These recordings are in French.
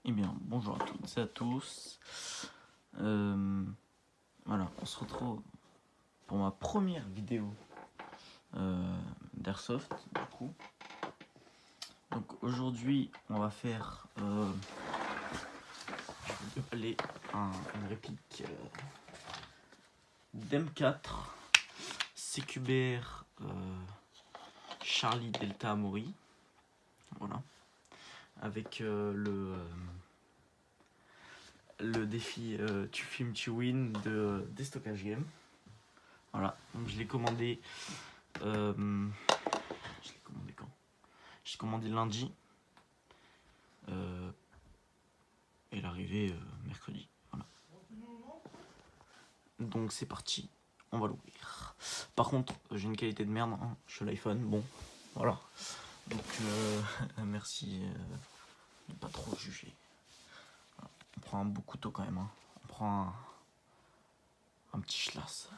Eh bien, bonjour à toutes et à tous. Voilà, on se retrouve pour ma première vidéo d'Airsoft, du coup. Donc aujourd'hui, on va faire une réplique d'M4 CQBR Charlie Delta Amaury. Voilà. Avec le défi Tu filmes, tu win de Déstockage Game. Voilà, donc je l'ai commandé. Je l'ai commandé quand? J'ai commandé lundi. Et l'arrivée mercredi. Voilà. Donc c'est parti, on va l'ouvrir. Par contre, j'ai une qualité de merde, hein. Je suis l'iPhone, bon, voilà. Donc merci de pas trop juger. Voilà. On prend un beau couteau quand même, hein. On prend un petit schlass.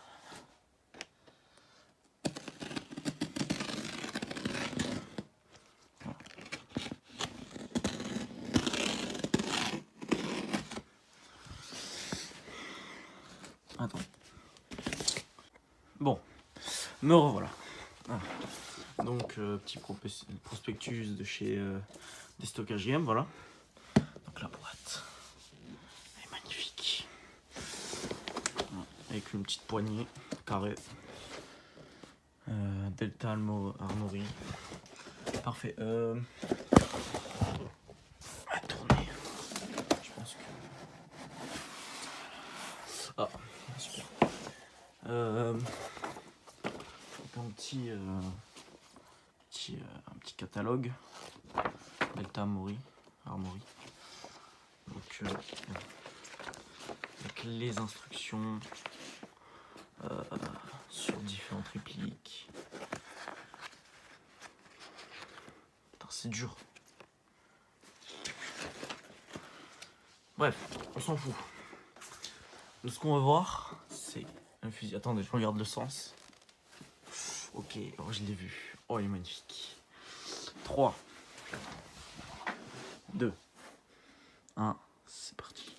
Voilà. Attends. Bon, me revoilà. Ah. Donc petit prospectus de chez Déstockage Game, voilà. Donc la boîte, elle est magnifique. Voilà. Avec une petite poignée carrée. Delta Armory. Parfait. On va tourner. Je pense que. Ah, super. Un petit catalogue. Delta Armory. Donc, avec les instructions sur différentes répliques. C'est dur. Bref, on s'en fout. Donc, ce qu'on va voir, c'est un fusil. Attendez, je regarde le sens. Ok, oh, je l'ai vu. Oh, il est magnifique. 3, 2, 1, c'est parti.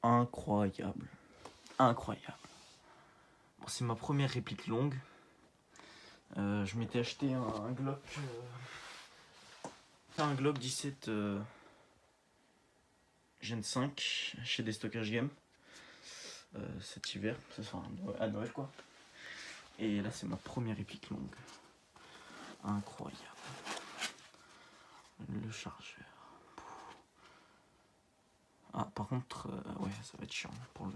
Incroyable. Incroyable. Bon, c'est ma première réplique longue. Je m'étais acheté un Glock. Un Glock 17 Gen 5 chez Déstockage Game cet hiver, enfin à Noël quoi. Et là c'est ma première réplique longue. Incroyable. Le chargeur. Ah par contre ouais ça va être chiant pour le.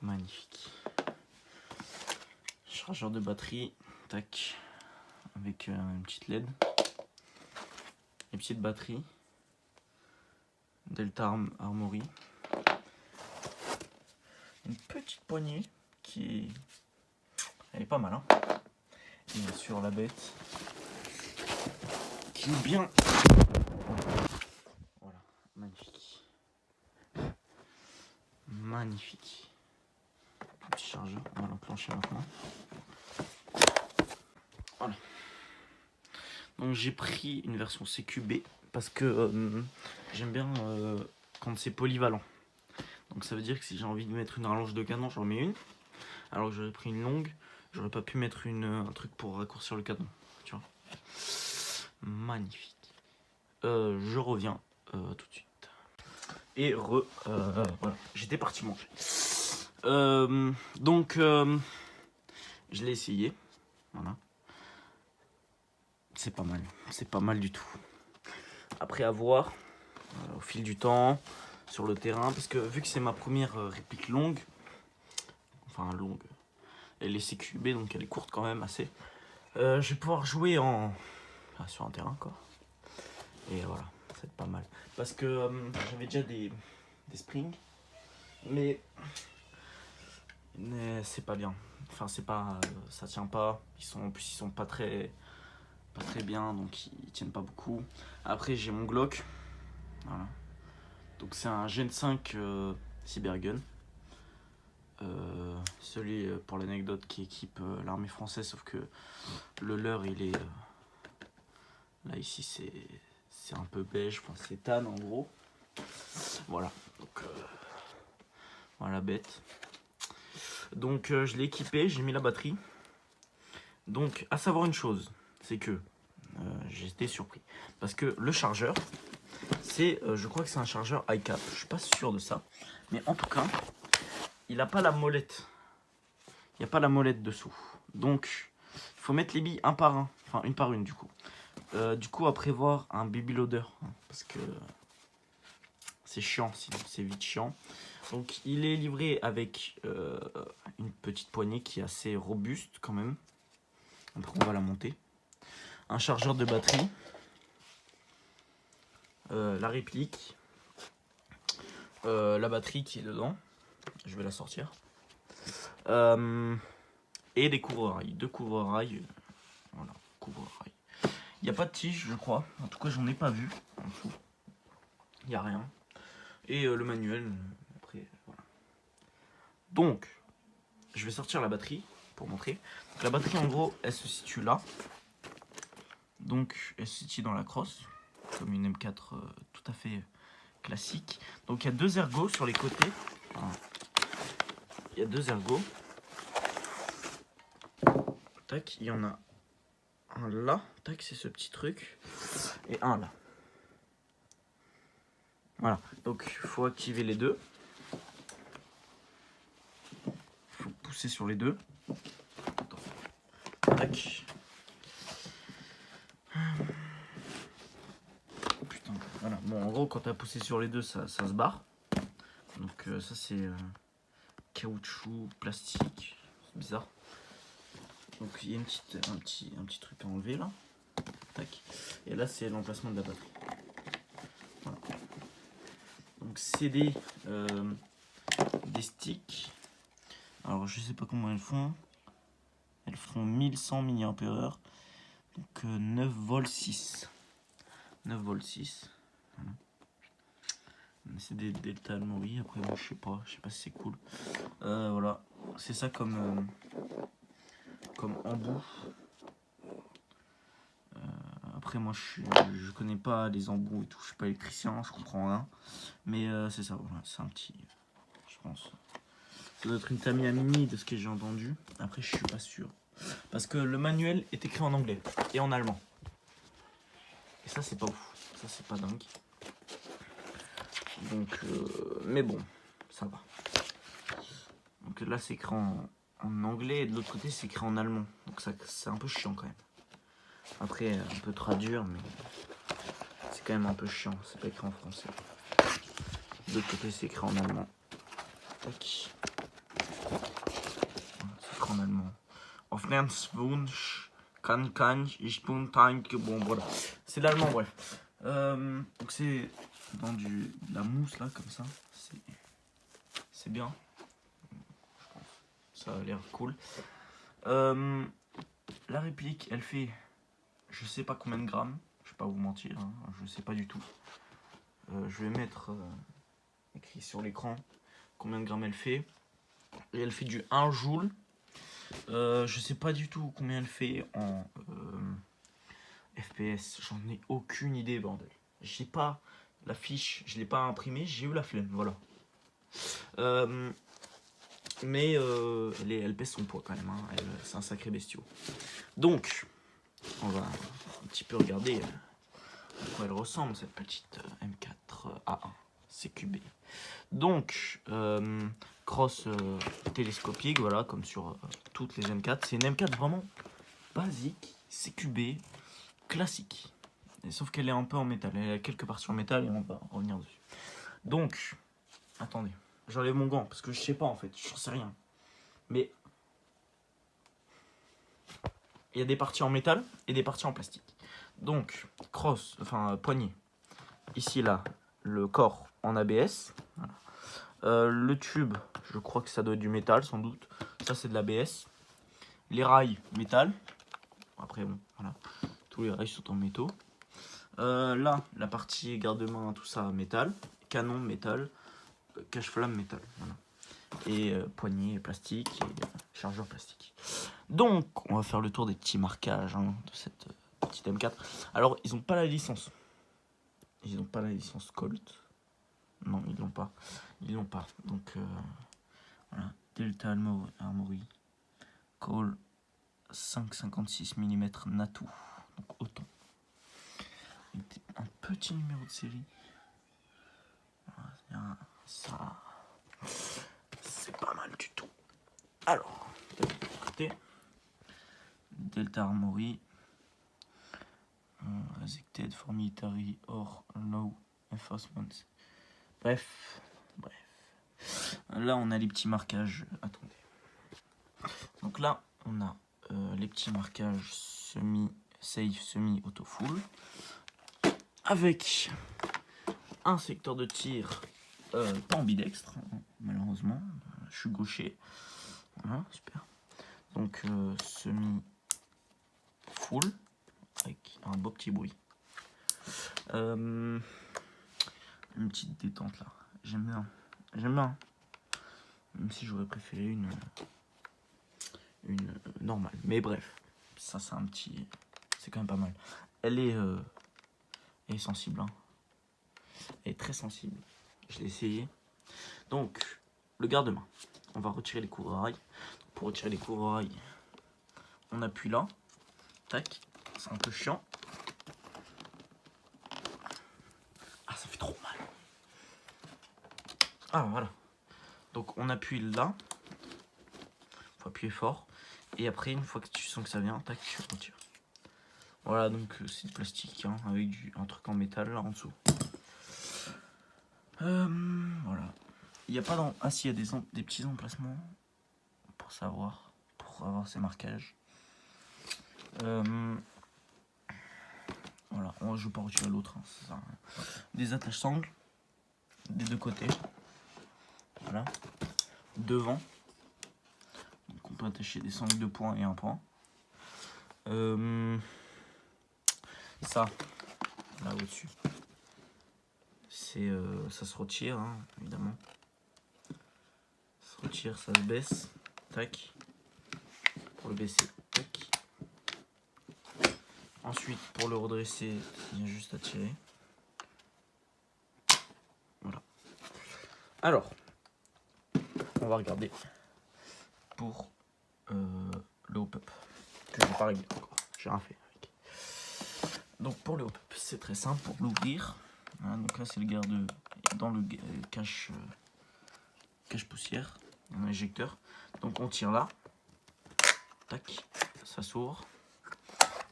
Magnifique. Chargeur de batterie, tac, avec une petite LED. Et petite batterie. Delta Armory. Une petite poignée qui est. Elle est pas mal hein. Et bien sûr la bête. Qui est bien. Voilà, magnifique. Magnifique. Petit chargeur, on va l'enclencher maintenant. Voilà. Donc j'ai pris une version CQB parce que j'aime bien quand c'est polyvalent. Donc ça veut dire que si j'ai envie de mettre une rallonge de canon, j'en mets une. Alors que j'aurais pris une longue, j'aurais pas pu mettre un truc pour raccourcir le canon. Tu vois. Magnifique. Je reviens tout de suite. Et voilà, j'étais parti manger. Donc je l'ai essayé. Voilà. C'est pas mal du tout. Après à voir au fil du temps sur le terrain, parce que vu que c'est ma première réplique longue, enfin longue, elle est CQB donc elle est courte quand même assez. Je vais pouvoir jouer sur un terrain quoi. Et voilà, c'est pas mal. Parce que j'avais déjà des springs, mais c'est pas bien. Enfin c'est pas, ça tient pas. En plus ils sont pas très bien, donc ils tiennent pas beaucoup. Après j'ai mon Glock, voilà. Donc c'est un Gen 5 Cybergun. Celui pour l'anecdote qui équipe l'armée française, sauf que le leur il est Là ici c'est un peu beige, enfin c'est tan en gros. Voilà, donc voilà bête. Donc je l'ai équipé, j'ai mis la batterie. Donc à savoir une chose, c'est que j'ai été surpris. Parce que le chargeur, je crois que c'est un chargeur iCap, je suis pas sûr de ça. Mais en tout cas, il n'a pas la molette. Il n'y a pas la molette dessous. Donc il faut mettre les billes un par un, enfin une par une du coup. Du coup à prévoir un baby loader, hein, parce que c'est chiant, sinon c'est vite chiant. Donc il est livré avec une petite poignée qui est assez robuste quand même. Après on va la monter. Un chargeur de batterie. La réplique. La batterie qui est dedans. Je vais la sortir. Et des couvre-rails. 2 couvre-rails. Voilà, couvre-rails. Il n'y a pas de tige je crois. En tout cas j'en ai pas vu en dessous. Il n'y a rien. Et le manuel. Après voilà. Donc je vais sortir la batterie pour montrer. Donc, la batterie en gros elle se situe là. Donc elle se situe dans la crosse. Comme une M4 tout à fait classique. Donc il y a 2 ergots sur les côtés. Enfin, il y a 2 ergots. Tac, il y en a un là. Tac, c'est ce petit truc. Et un là. Voilà. Donc il faut activer les deux. Il faut pousser sur les deux. Attends. Tac. Putain, voilà. Bon, en gros, quand tu as poussé sur les deux, ça se barre. Donc ça c'est caoutchouc, plastique. C'est bizarre. Donc il y a un petit truc à enlever là. Tac. Et là c'est l'emplacement de la batterie. Voilà. Donc c'est des sticks. Alors je sais pas comment elles font. Elles font 1100 mAh. Donc 9 volts 6. 9 volts 6. Voilà. C'est des Delta Almori. Après bon, je sais pas si c'est cool. Voilà. C'est ça comme embout. Après moi je connais pas les embouts et tout, je suis pas électricien, je comprends rien. Mais c'est ça, voilà, c'est un petit, je pense. Ça doit être une Tamiya Mini de ce que j'ai entendu. Après je suis pas sûr. Parce que le manuel est écrit en anglais et en allemand. Et ça c'est pas ouf, ça c'est pas dingue. Donc, mais bon, ça va. Donc là c'est écrit en anglais et de l'autre côté c'est écrit en allemand. Donc ça c'est un peu chiant quand même. Après un peu traduire mais c'est quand même un peu chiant, c'est pas écrit en français. De l'autre côté c'est écrit en allemand. Tac. C'est écrit en allemand. Auf Wunsch kann ich bon voilà. C'est l'allemand bref. Donc c'est dans de la mousse là comme ça. C'est bien. Ça a l'air cool. La réplique elle fait je sais pas combien de grammes. Je vais pas vous mentir, hein, je sais pas du tout. Je vais mettre écrit sur l'écran combien de grammes elle fait. Et elle fait du 1 joule. Je sais pas du tout combien elle fait en FPS. J'en ai aucune idée, bordel. J'ai pas la fiche, je l'ai pas imprimée, j'ai eu la flemme, voilà. Mais elle pèse son poids quand même, hein. C'est un sacré bestiau. Donc, on va un petit peu regarder à quoi elle ressemble cette petite M4 A1 CQB. Donc, crosse télescopique, voilà, comme sur toutes les M4. C'est une M4 vraiment basique, CQB, classique. Et sauf qu'elle est un peu en métal. Elle a quelques parties en métal et on va revenir dessus. Donc, attendez, j'enlève mon gant parce que je sais pas en fait, j'en sais rien. Mais il y a des parties en métal et des parties en plastique. Donc, crosse, enfin poignée. Ici là, le corps en ABS. Voilà. Le tube, je crois que ça doit être du métal sans doute. Ça c'est de l'ABS. Les rails, métal. Après bon, voilà. Tous les rails sont en métaux. Là, la partie garde-main, tout ça, métal. Canon, métal. Cache-flamme, métal. Voilà. Et poignée plastique et chargeur plastique. Donc, on va faire le tour des petits marquages hein, de cette Petit M4. Alors, ils ont pas la licence. Ils n'ont pas la licence Colt. Non, ils l'ont pas. Ils l'ont pas. Donc, voilà. Delta Armory. Call 5,56 mm Natu. Donc, autant. Un petit numéro de série. Voilà, ça, c'est pas mal du tout. Alors, côté Delta Armory. Executed for military or law enforcement. Bref. Là, on a les petits marquages. Attendez. Donc là, on a les petits marquages semi-safe, semi-auto-full. Avec un secteur de tir pas ambidextre, malheureusement. Je suis gaucher. Voilà, super. Donc, semi-full. Avec un beau petit bruit. Une petite détente là. J'aime bien. Même si j'aurais préféré une normale. Mais bref, ça c'est un petit... C'est quand même pas mal. Elle est sensible. Hein. Elle est très sensible. Je l'ai essayé. Donc, le garde-main. On va retirer les couvre-rails. Pour retirer les couvre-rails, on appuie là. Tac. C'est un peu chiant. Ah, ça fait trop mal. Ah, voilà. Donc, on appuie là. Faut appuyer fort. Et après, une fois que tu sens que ça vient, tac, tu retires. Voilà, donc c'est du plastique, hein, avec un truc en métal là en dessous. Voilà. Il n'y a pas dans... Ah si, il y a des petits emplacements pour savoir, pour avoir ces marquages. Voilà, je ne vais pas retirer l'autre. Hein, ça. Des attaches sangles des deux côtés. Voilà. Devant. Donc on peut attacher des sangles de poing et un point. Ça, là au-dessus. Ça se retire, hein, évidemment. Ça se retire, ça se baisse. Tac. Pour le baisser. Tac. Ensuite, pour le redresser, il y a juste à tirer. Voilà. Alors, on va regarder pour le hop-up. Que j'ai pas réglé encore. J'ai rien fait avec. Donc pour le hop-up, c'est très simple pour l'ouvrir. Voilà, donc là, c'est le garde dans le cache poussière, un éjecteur. Donc on tire là. Tac, ça s'ouvre.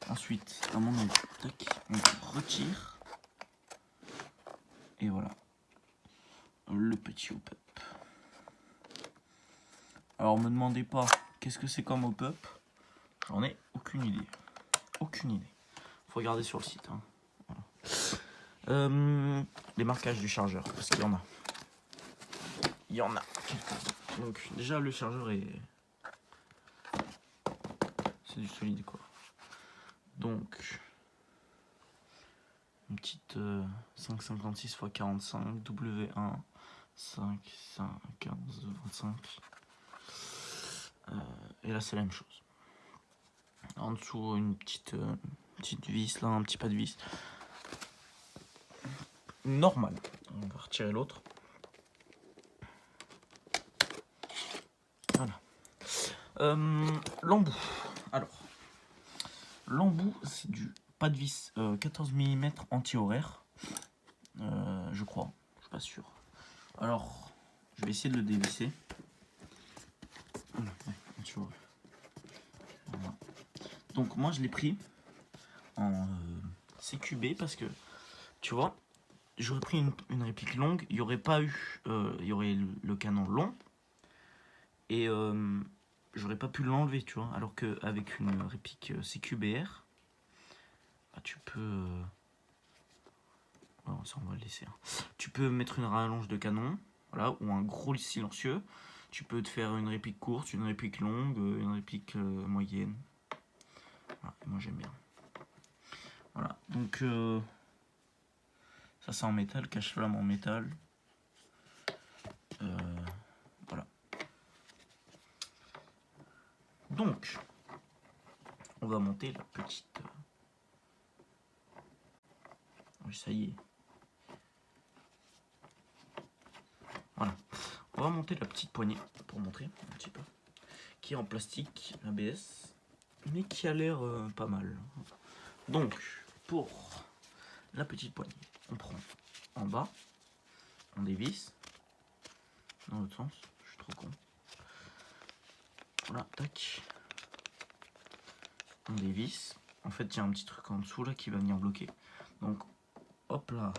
Ensuite, à mon avis, tac, on retire. Et voilà. Le petit hop-up. Alors, me demandez pas qu'est-ce que c'est comme hop-up. J'en ai aucune idée. Aucune idée. Faut regarder sur le site. Hein. Voilà. Les marquages du chargeur, parce qu'il y en a. Il y en a quelques-uns. Donc, déjà, le chargeur est... C'est du solide, quoi. Donc, une petite 5,56 x 45, W1, 5, 5, 15, 25. Et là, c'est la même chose. En dessous, une petite vis, là, un petit pas de vis. Normal. On va retirer l'autre. Voilà. L'embout. Alors, l'embout, c'est du pas de vis 14 mm anti-horaire. Je crois. Je suis pas sûr. Alors, je vais essayer de le dévisser. Voilà, ouais, anti-horaire. Voilà. Donc, moi, je l'ai pris en CQB parce que, tu vois, j'aurais pris une réplique longue, il n'y aurait pas eu, il y aurait le canon long, et j'aurais pas pu l'enlever, tu vois, alors qu'avec une réplique CQBR, bah, tu peux, oh, ça on va le laisser, hein. Tu peux mettre une rallonge de canon, voilà, ou un gros silencieux, tu peux te faire une réplique courte, une réplique longue, une réplique moyenne, voilà, moi j'aime bien. Voilà, donc ça c'est en métal, cache-flamme en métal. Voilà. Donc, on va monter la petite ça y est. Voilà. On va monter la petite poignée pour montrer un petit peu. Qui est en plastique ABS, mais qui a l'air pas mal. Donc, pour la petite poignée, on prend en bas, on dévisse. Dans l'autre sens, je suis trop con. Voilà, tac. On dévisse. En fait, il y a un petit truc en dessous là qui va venir bloquer. Donc, hop là,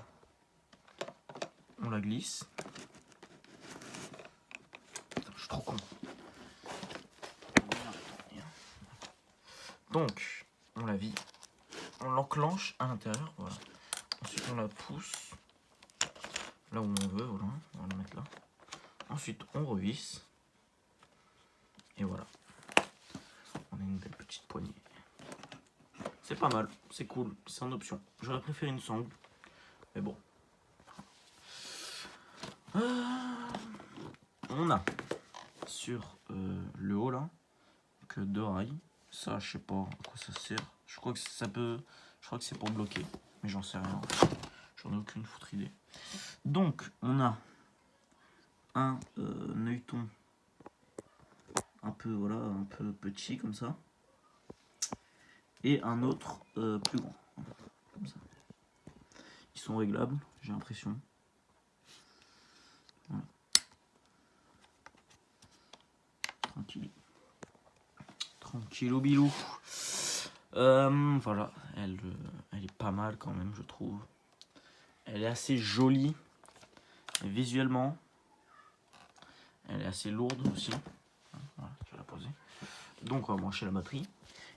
on la glisse. Putain, je suis trop con. Donc, on la vit. On l'enclenche à l'intérieur, voilà. Ensuite, on la pousse là où on veut, voilà. On va la mettre là. Ensuite, on revisse. Et voilà. On a une belle petite poignée. C'est pas mal, c'est cool, c'est en option. J'aurais préféré une sangle, mais bon. On a sur le haut là que 2 rails. Ça, je sais pas à quoi ça sert. Je crois que ça peut. Je crois que c'est pour bloquer, mais j'en sais rien. J'en ai aucune foutre idée. Donc, on a un œilleton un peu voilà, un peu petit comme ça, et un autre plus grand, comme ça. Ils sont réglables, j'ai l'impression. Voilà. Tranquillou bilou. Voilà, elle est pas mal quand même, je trouve. Elle est assez jolie visuellement. Elle est assez lourde aussi. Voilà, je vais la poser. Donc on va brancher la batterie.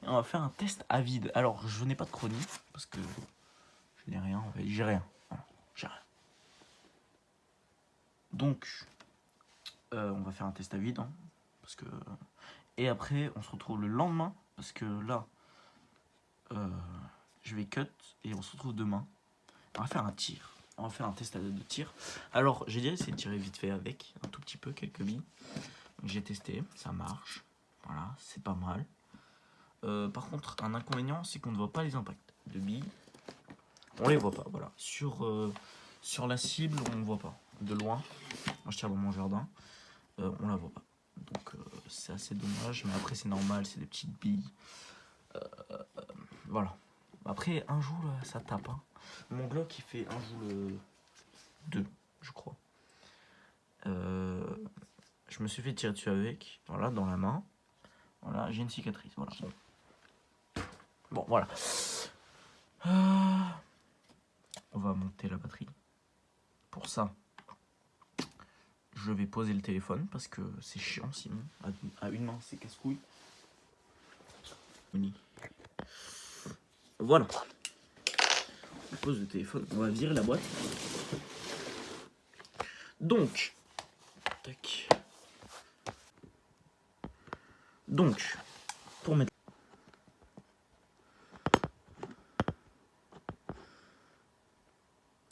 Et on va faire un test à vide. Alors je n'ai pas de chronie parce que je n'ai rien. En fait, j'ai rien. Voilà, j'ai rien. Donc on va faire un test à vide. Hein, parce que... Et après on se retrouve le lendemain. Parce que là je vais cut et on se retrouve demain. On va faire un tir. On va faire un test de tir. Alors j'ai déjà essayé de tirer vite fait avec un tout petit peu, quelques billes. J'ai testé, ça marche. Voilà, c'est pas mal. Par contre, un inconvénient, c'est qu'on ne voit pas les impacts de billes. On les voit pas, voilà. Sur la cible, on ne voit pas. De loin, moi je tire dans mon jardin, on la voit pas. Donc c'est assez dommage, mais après c'est normal, c'est des petites billes. Voilà. Après, un jour, là, ça tape. Hein. Mon Glock, il fait un jour 2, je crois. Je me suis fait tirer dessus avec, voilà, dans la main. Voilà, j'ai une cicatrice, voilà. Bon, voilà. On va monter la batterie. Pour ça, je vais poser le téléphone parce que c'est chiant sinon. À une main, c'est casse-couille. Voilà. On pose le téléphone. On va virer la boîte. Donc, tac. Donc, pour mettre.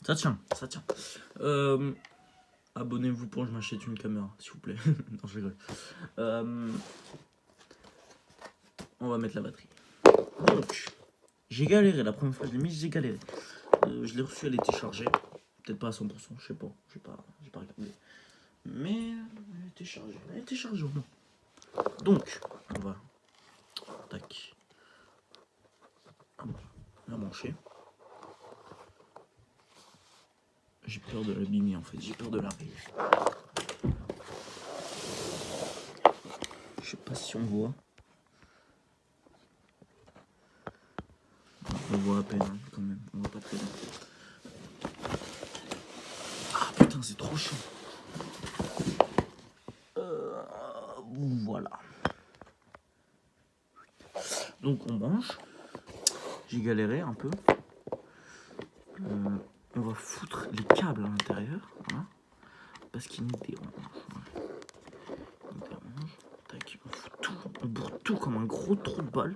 Ça tient, ça tient. Abonnez-vous pour que je m'achète une caméra, s'il vous plaît. Non, je rigole. On va mettre la batterie. Donc, j'ai galéré la première fois que je l'ai mis, j'ai galéré. Je l'ai reçue, elle était chargée. Peut-être pas à 100%, je sais pas. J'ai pas regardé. Mais elle était chargée. Elle était chargée au moins. Donc, on va. Tac. La brancher. J'ai peur de l'abîmer en fait, j'ai peur de la rayer. Je sais pas si on voit. On voit à peine hein, quand même, on voit pas très bien. Ah putain, c'est trop chaud. Voilà. Donc on branche. J'ai galéré un peu. On va foutre les câbles à l'intérieur, voilà, parce qu'ils nous dérangent. Voilà. Ils nous dérangent. Tac, on fout tout, on bourre tout comme un gros trou de balle.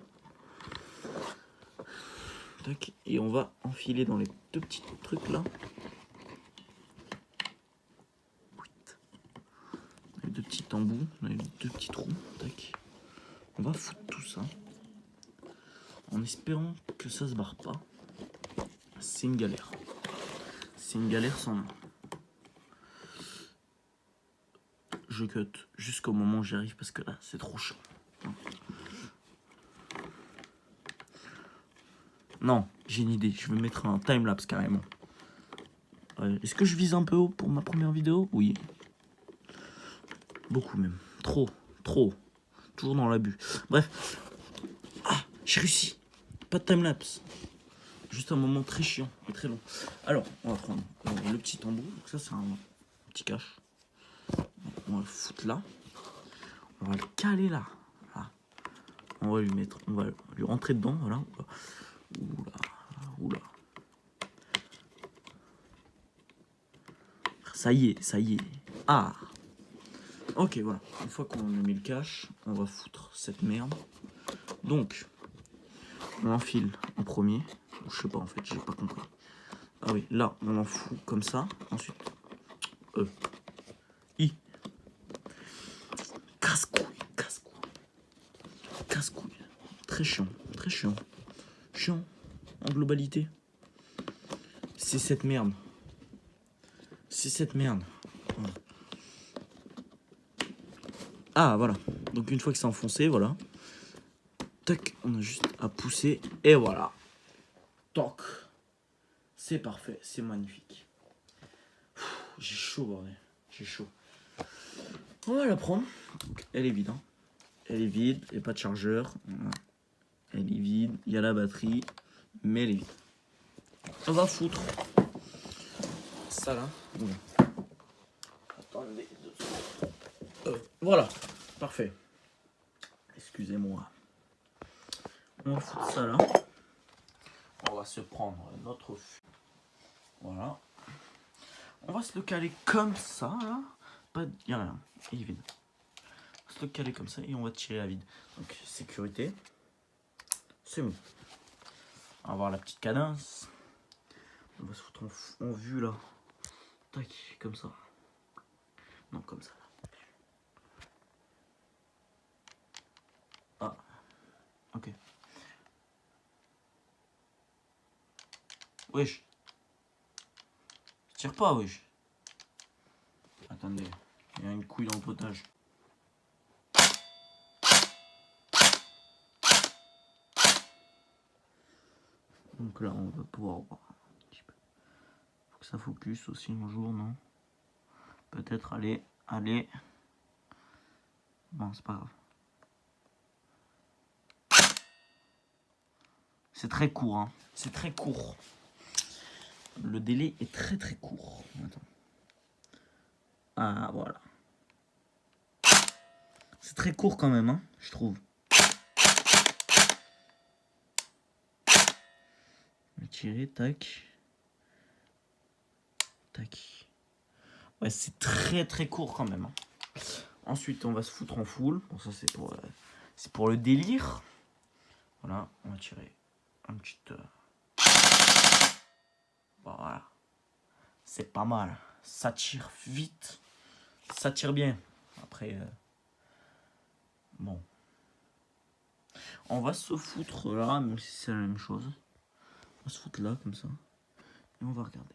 Tac, et on va enfiler dans les deux petits trucs là. Les deux petits embouts, les deux petits trous. Tac. On va foutre tout ça en espérant que ça se barre pas. C'est une galère. c'est une galère sans nom. Je cut jusqu'au moment où j'y arrive parce que là, c'est trop chaud. Non, j'ai une idée. Je vais mettre un timelapse carrément. Est-ce que je vise un peu haut pour ma première vidéo? Oui. Beaucoup même. Trop. Toujours dans l'abus. Bref. Ah, j'ai réussi. Pas de timelapse. Juste un moment très chiant et très long. Alors, on va prendre le petit tambour. Donc ça, c'est un petit cache. On va le foutre là. On va le caler là. Voilà. On va lui rentrer dedans. Voilà. Oula. Ça y est. Ah. Ok, voilà. Une fois qu'on a mis le cache, on va foutre cette merde. Donc, on enfile en premier. Je sais pas en fait, j'ai pas compris. Ah oui, là, on en fout comme ça. Ensuite, I. Casse-couille. Très chiant. Chiant, en globalité. C'est cette merde. Voilà. Ah, voilà. Donc, une fois que c'est enfoncé, voilà. Tac, on a juste à pousser. Et voilà. Toc. C'est parfait, c'est magnifique. J'ai chaud, bordel. J'ai chaud. On va la prendre. Elle est vide. Hein. Elle est vide, il n'y a pas de chargeur. Elle est vide, il y a la batterie, mais elle est vide. On va foutre ça là. Attendez. Voilà, parfait. Excusez-moi. On va foutre ça là. On va se prendre notre fût. Voilà. On va se le caler comme ça là. Pas de... y a rien. Il est vide. On va se le caler comme ça et on va tirer la vide. Donc sécurité. C'est bon. On va voir la petite cadence. On va se foutre en vue là. Tac, comme ça. Non, comme ça là. Ah. Ok. Wesh. Je tire pas, wesh. Attendez. Il y a une couille dans le potage. Donc là, on va pouvoir voir un petit peu. Faut que ça focus aussi un jour, non? Peut-être, allez. Bon, c'est pas grave. C'est très court, hein. C'est très court. Le délai est très court. Attends. Ah, voilà. C'est très court quand même, hein, je trouve. On va tirer, tac. Ouais, c'est très court quand même. Hein. Ensuite, on va se foutre en full. Bon, ça, c'est pour le délire. Voilà, on va tirer un petit... Voilà. C'est pas mal. Ça tire vite. Ça tire bien. Après, bon. On va se foutre là, même si c'est la même chose. On va se foutre là, comme ça. Et on va regarder.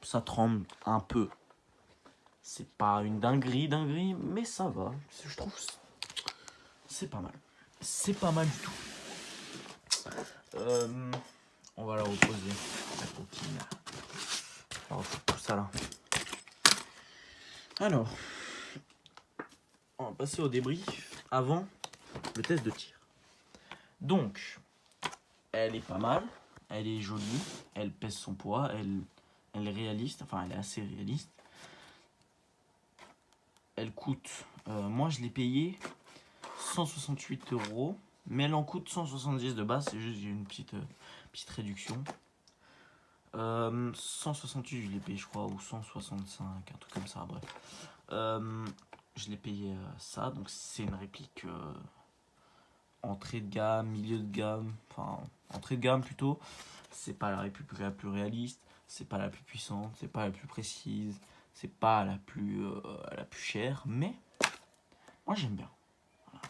Ça tremble un peu. C'est pas une dinguerie, mais ça va. Je trouve c'est pas mal. C'est pas mal du tout. On va la reposer. La coquille. On va foutre tout ça là. Alors, on va passer au débrief avant le test de tir. Donc, elle est pas mal. Elle est jolie. Elle pèse son poids. Elle est réaliste. Enfin, elle est assez réaliste. Elle coûte, moi je l'ai payé 168 €, mais elle en coûte 170 de base, c'est juste une petite réduction. 168 je l'ai payé je crois, ou 165, un truc comme ça, bref. Je l'ai payé ça, donc c'est une réplique entrée de gamme, milieu de gamme, enfin entrée de gamme plutôt. C'est pas la réplique la plus réaliste, c'est pas la plus puissante, c'est pas la plus précise. C'est pas la plus chère, mais moi j'aime bien. Voilà.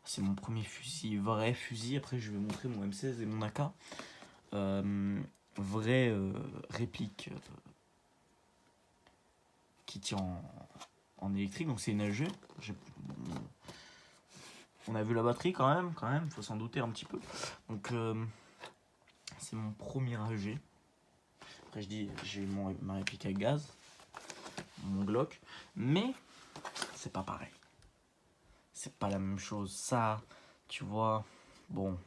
C'est mon premier fusil, vrai fusil. Après je vais montrer mon M16 et mon AK. vraie réplique qui tient en électrique, donc c'est une LG. On a vu la batterie quand même, faut s'en douter un petit peu. Donc c'est mon premier LG. Après je dis j'ai eu ma réplique à gaz, mon Glock, mais c'est pas pareil. C'est pas la même chose. Ça, tu vois, bon,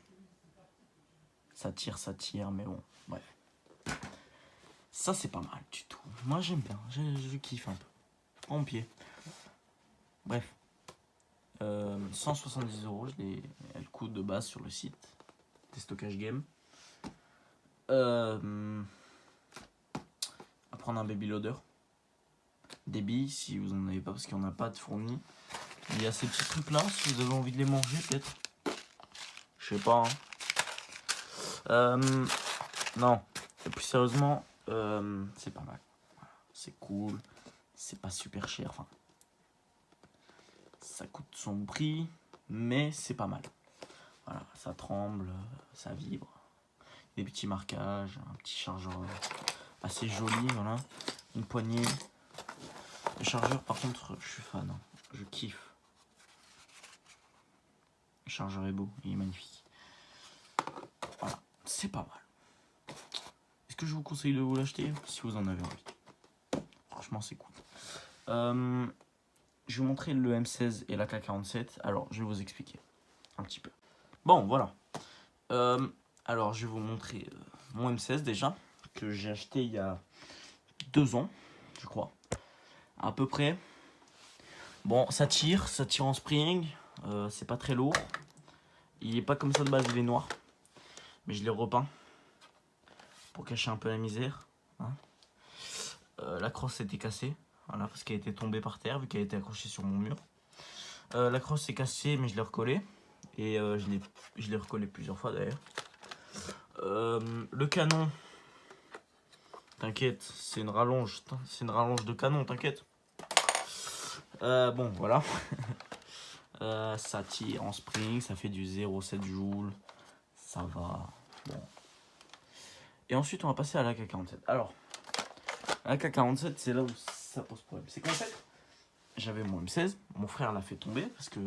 ça tire, mais bon, bref. Ça c'est pas mal du tout. Moi j'aime bien, je kiffe un peu. En pied. Bref. 170 €, elle coûte de base sur le site Destockage Game. À prendre un baby loader. Des billes si vous en avez pas parce qu'il n'y en a pas de fourni. Il y a ces petits trucs là si vous avez envie de les manger peut-être. Je sais pas. Non. Et plus sérieusement, c'est pas mal. Voilà. C'est cool. C'est pas super cher. Enfin, ça coûte son prix, mais c'est pas mal. Voilà, ça tremble, ça vibre. Des petits marquages, un petit chargeur assez joli, voilà. Une poignée. Le chargeur, par contre, je suis fan. Hein. Je kiffe. Le chargeur est beau, il est magnifique. Voilà, c'est pas mal. Est-ce que je vous conseille de vous l'acheter si vous en avez envie? Franchement, c'est cool. Je vais vous montrer le M16 et l'AK-47. Alors, je vais vous expliquer un petit peu. Bon, voilà. Alors, je vais vous montrer mon M16 déjà, que j'ai acheté il y a 2 ans, je crois. À peu près. Bon, ça tire en spring. C'est pas très lourd. Il est pas comme ça de base, il est noir. Mais je l'ai repeint pour cacher un peu la misère. Hein. La crosse était cassée. Voilà, parce qu'elle était tombée par terre, vu qu'elle était accrochée sur mon mur. La crosse est cassée, mais je l'ai recollée. Et je l'ai recollé plusieurs fois d'ailleurs. Le canon, t'inquiète, c'est une rallonge de canon, t'inquiète. Bon, voilà. Ça tire en spring, ça fait du 0,7 joules. Ça va. Bon. Et ensuite, on va passer à l'AK-47. Alors, l'AK-47, c'est là où ça pose problème. C'est qu'en fait, j'avais mon M16, mon frère l'a fait tomber parce que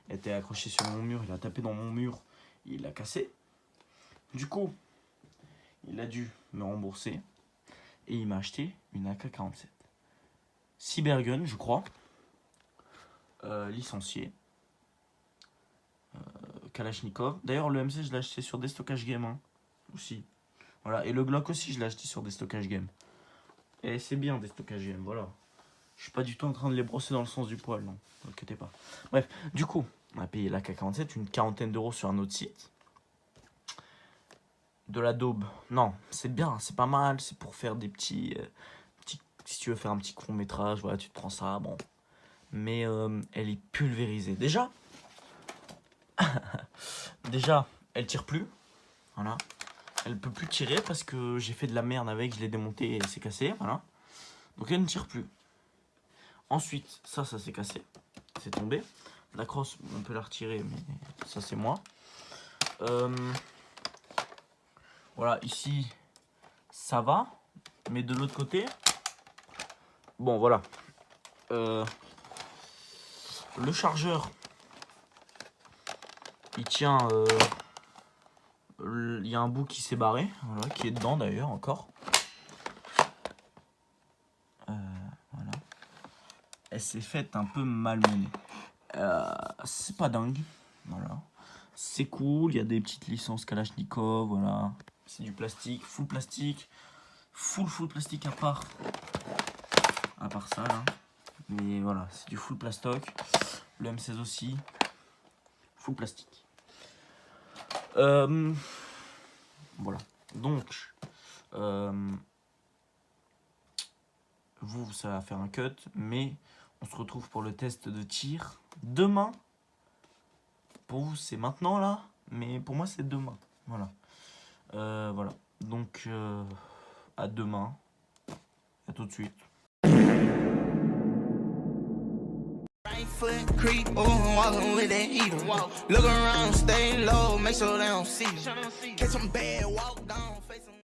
il était accroché sur mon mur, il a tapé dans mon mur, il l'a cassé. Du coup, il a dû me rembourser et il m'a acheté une AK-47. Cybergun, je crois. Licencié. Kalachnikov. D'ailleurs, le M16, je l'ai acheté sur Destockage Game hein, aussi. Voilà. Et le Glock aussi, je l'ai acheté sur Destockage Game. Et c'est bien Destockage Game, voilà. Je suis pas du tout en train de les brosser dans le sens du poil, non. Ne vous inquiétez pas. Bref, du coup, on a payé l'AK-47, une quarantaine d'euros sur un autre site. De la daube. Non, c'est bien, c'est pas mal. C'est pour faire des petits... si tu veux faire un petit court métrage, voilà, tu te prends ça, bon. Mais elle est pulvérisée. Déjà, elle tire plus. Voilà. Elle peut plus tirer parce que j'ai fait de la merde avec, je l'ai démonté et c'est cassé. Voilà. Donc elle ne tire plus. Ensuite, ça s'est cassé. C'est tombé. La crosse, on peut la retirer, mais ça c'est moi. Voilà, ici, ça va. Mais de l'autre côté, bon voilà. Le chargeur, il tient... il y a un bout qui s'est barré, voilà, qui est dedans d'ailleurs encore. Voilà. Elle s'est faite un peu malmenée. C'est pas dingue. Voilà. C'est cool, il y a des petites licences Kalachnikov, voilà. C'est du plastique, full plastique. Full plastique à part ça là. Mais voilà, c'est du full plastoc. Le M16 aussi. Full plastique. Voilà. Donc, vous, ça va faire un cut, mais on se retrouve pour le test de tir demain. Pour vous, c'est maintenant là, mais pour moi, c'est demain. Voilà. Voilà. Donc, à demain. À tout de suite. Foot creep, ooh, walking with that heater. Look around, stay low, make sure they don't see you. Get some bad walk.